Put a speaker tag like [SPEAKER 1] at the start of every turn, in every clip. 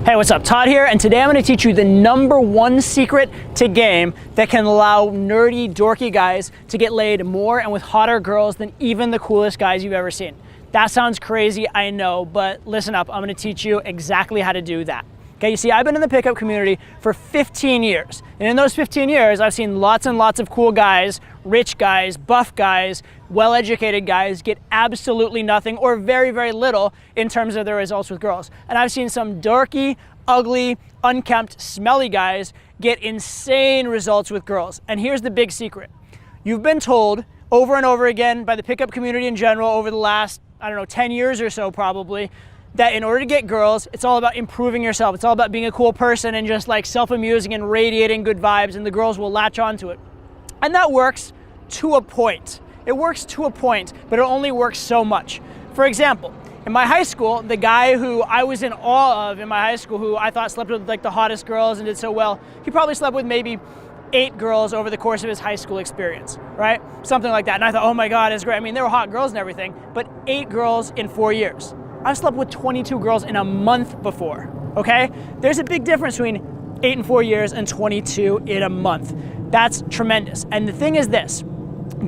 [SPEAKER 1] Hey, what's up? Todd here, and today I'm going to teach you the #1 secret to game that can allow nerdy, dorky guys to get laid more and with hotter girls than even the coolest guys you've ever seen. That sounds crazy, I know, but listen up, I'm going to teach you exactly how to do that. Okay, you see, I've been in the pickup community for 15 years, and in those 15 years, I've seen lots and lots of cool guys, rich guys, buff guys, well-educated guys get absolutely nothing or very, very little in terms of their results with girls. And I've seen some dorky, ugly, unkempt, smelly guys get insane results with girls. And here's the big secret. You've been told over and over again by the pickup community in general over the last, 10 years or so probably, that in order to get girls, it's all about improving yourself. It's all about being a cool person and just like self-amusing and radiating good vibes, and the girls will latch onto it. And that works to a point. It works to a point, but it only works so much. For example, in my high school, the guy who I was in awe of in my high school, who I thought slept with like the hottest girls and did so well, he probably slept with maybe 8 girls over the course of his high school experience, right? Something like that. And I thought, oh my God, it's great. I mean, they were hot girls and everything, but 8 girls in 4 years. I've slept with 22 girls in a month before, okay? There's a big difference between 8 in 4 years and 22 in a month. That's tremendous. And the thing is this,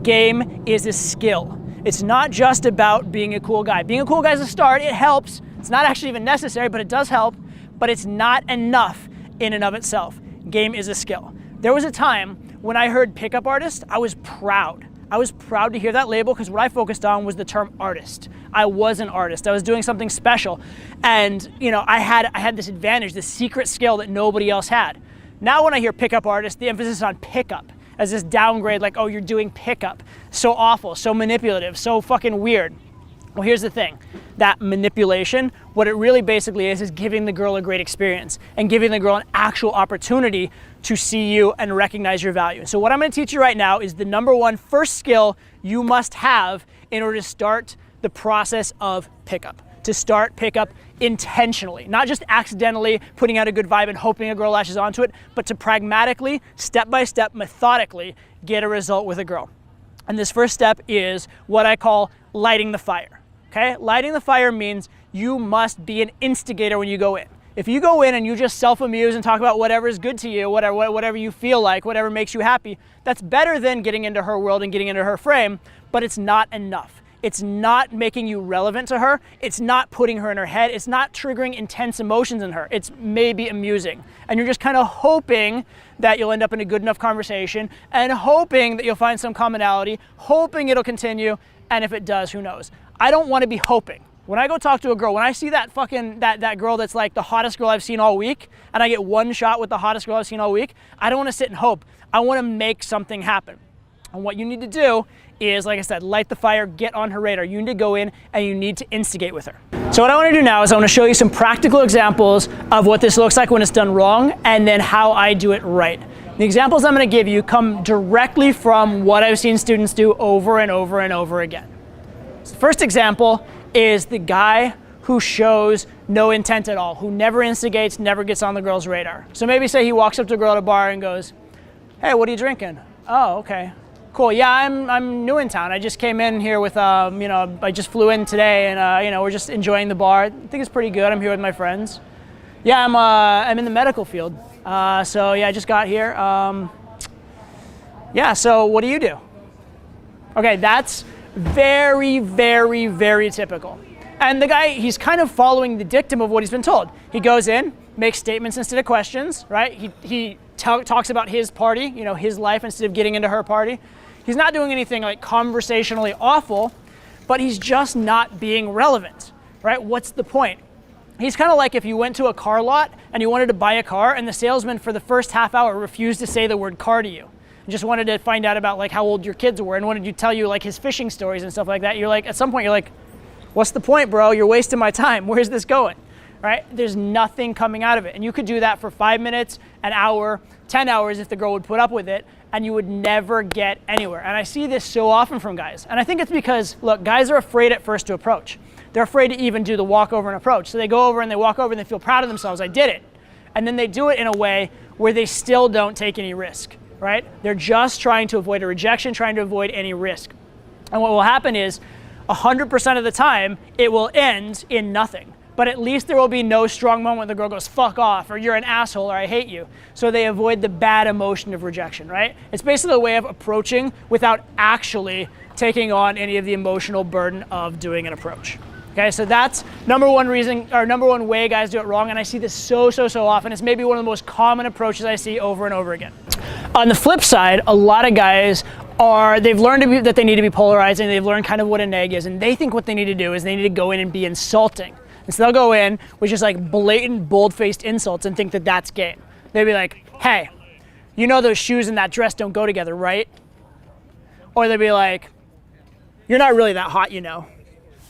[SPEAKER 1] game is a skill. It's not just about being a cool guy. Being a cool guy is a start, it helps. It's not actually even necessary, but it does help, but it's not enough in and of itself. Game is a skill. There was a time when I heard pickup artist, I was proud. I was proud to hear that label because what I focused on was the term artist. I was an artist. I was doing something special. And I had this advantage, this secret skill that nobody else had. Now when I hear pickup artist, the emphasis is on pickup as this downgrade, like, oh, you're doing pickup. So awful, so manipulative, so fucking weird. Well, here's the thing. That manipulation, what it really basically is giving the girl a great experience and giving the girl an actual opportunity to see you and recognize your value. So what I'm going to teach you right now is the #1 first skill you must have in order to start the process of pickup. To start pickup intentionally, not just accidentally putting out a good vibe and hoping a girl latches onto it, but to pragmatically, step by step, methodically get a result with a girl. And this first step is what I call lighting the fire. Okay? Lighting the fire means you must be an instigator when you go in. If you go in and you just self-amuse and talk about whatever is good to you, whatever you feel like, whatever makes you happy, that's better than getting into her world and getting into her frame, but it's not enough. It's not making you relevant to her. It's not putting her in her head. It's not triggering intense emotions in her. It's maybe amusing. And you're just kind of hoping that you'll end up in a good enough conversation and hoping that you'll find some commonality, hoping it'll continue, and if it does, who knows? I don't want to be hoping. When I go talk to a girl, when I see that that girl that's like the hottest girl I've seen all week, and I get one shot with the hottest girl I've seen all week, I don't want to sit and hope. I want to make something happen. And what you need to do is, like I said, light the fire, get on her radar. You need to go in and you need to instigate with her. So what I want to do now is I want to show you some practical examples of what this looks like when it's done wrong and then how I do it right. The examples I'm going to give you come directly from what I've seen students do over and over and over again. So the first example is the guy who shows no intent at all, who never instigates, never gets on the girl's radar. So maybe say he walks up to a girl at a bar and goes, "Hey, what are you drinking?" "Oh, okay. Cool, yeah, I'm new in town. I just came in here with, I just flew in today and, we're just enjoying the bar. I think it's pretty good. I'm here with my friends." "Yeah, I'm in the medical field. So yeah, I just got here. Yeah, so what do you do?" Okay, that's very, very, very typical. And the guy, he's kind of following the dictum of what he's been told. He goes in, makes statements instead of questions, right? He talks about his party, his life instead of getting into her party. He's not doing anything like conversationally awful, but he's just not being relevant, right? What's the point? He's kind of like if you went to a car lot and you wanted to buy a car and the salesman for the first half hour refused to say the word car to you. And just wanted to find out about like how old your kids were and wanted to tell you like his fishing stories and stuff like that. You're like, at some point you're like, what's the point, bro? You're wasting my time. Where's this going? Right? There's nothing coming out of it. And you could do that for 5 minutes, an hour, 10 hours if the girl would put up with it, and you would never get anywhere. And I see this so often from guys. And I think it's because, look, guys are afraid at first to approach. They're afraid to even do the walk over and approach. So they go over and they walk over and they feel proud of themselves. I did it. And then they do it in a way where they still don't take any risk, right? They're just trying to avoid a rejection, trying to avoid any risk. And what will happen is 100% of the time, it will end in nothing. but at least there will be no strong moment when the girl goes, fuck off, or you're an asshole, or I hate you. So they avoid the bad emotion of rejection, right? It's basically a way of approaching without actually taking on any of the emotional burden of doing an approach. Okay, so that's number one way guys do it wrong, and I see this so often. It's maybe one of the most common approaches I see over and over again. On the flip side, a lot of guys they've learned that they need to be polarizing, they've learned kind of what a neg is, and they think what they need to do is they need to go in and be insulting. And so they'll go in with just like blatant, bold-faced insults and think that that's game. They'll be like, hey, you know those shoes and that dress don't go together, right? Or they'll be like, you're not really that hot, you know.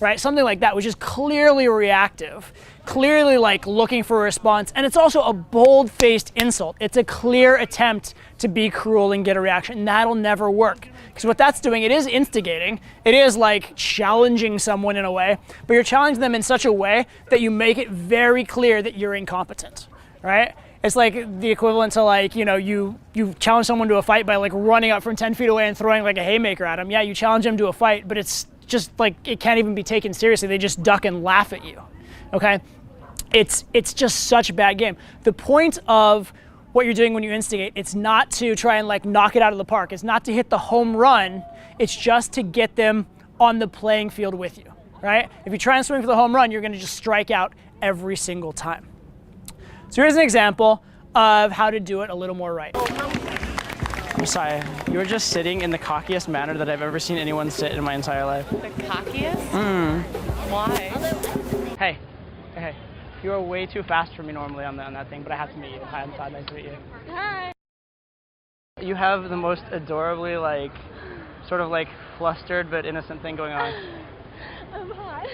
[SPEAKER 1] Right? Something like that, which is clearly reactive, clearly like looking for a response, and it's also a bold-faced insult. It's a clear attempt to be cruel and get a reaction, and that'll never work. Because what that's doing, it is instigating, it is like challenging someone in a way, but you're challenging them in such a way that you make it very clear that you're incompetent, right? It's like the equivalent to like, you know, you challenge someone to a fight by like running up from 10 feet away and throwing like a haymaker at them. Yeah, you challenge them to a fight, but it's just like it can't even be taken seriously. They just duck and laugh at you. Okay, it's just such a bad game. The point of what you're doing when you instigate, it's not to try and like knock it out of the park. It's not to hit the home run. It's just to get them on the playing field with you, right? If you try and swing for the home run, you're going to just strike out every single time. So here's an example of how to do it a little more right. Messiah, you're just sitting in the cockiest manner that I've ever seen anyone sit in my entire life.
[SPEAKER 2] The cockiest? Why? Hey.
[SPEAKER 1] You are way too fast for me normally on that thing, but I have to meet you. Hi, I'm Todd. Nice to meet you.
[SPEAKER 2] Hi.
[SPEAKER 1] You have the most adorably, like, sort of like flustered but innocent thing going on.
[SPEAKER 2] I'm hot.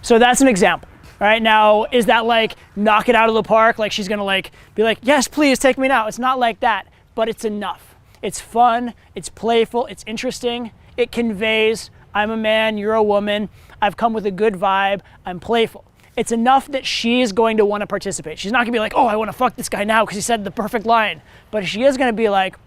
[SPEAKER 1] So that's an example. All right, now, is that like knock it out of the park? Like she's gonna like be like, yes, please take me now. It's not like that, but it's enough. It's fun, it's playful, it's interesting, it conveys, I'm a man, you're a woman, I've come with a good vibe, I'm playful. It's enough that she's going to want to participate. She's not gonna be like, oh, I want to fuck this guy now because he said the perfect line. But she is gonna be like,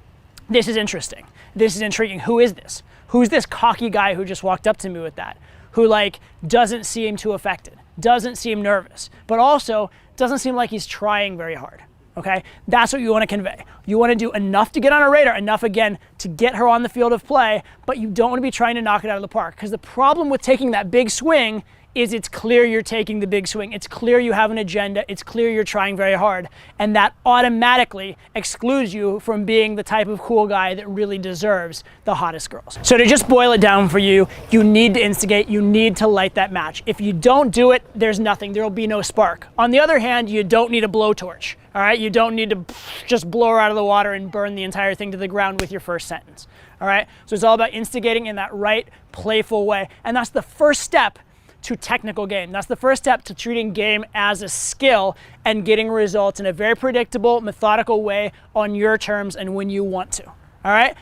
[SPEAKER 1] this is interesting, this is intriguing, who is this? Who's this cocky guy who just walked up to me with that? Who like doesn't seem too affected, doesn't seem nervous, but also doesn't seem like he's trying very hard. Okay, that's what you want to convey. You want to do enough to get on her radar, enough again to get her on the field of play, but you don't want to be trying to knock it out of the park. Because the problem with taking that big swing is it's clear you're taking the big swing. It's clear you have an agenda. It's clear you're trying very hard. And that automatically excludes you from being the type of cool guy that really deserves the hottest girls. So to just boil it down for you, you need to instigate. You need to light that match. If you don't do it, there's nothing. There will be no spark. On the other hand, you don't need a blowtorch. All right, you don't need to just blow her out of the water and burn the entire thing to the ground with your first sentence. All right, so it's all about instigating in that right, playful way. And that's the first step to technical game. That's the first step to treating game as a skill and getting results in a very predictable, methodical way on your terms and when you want to. All right?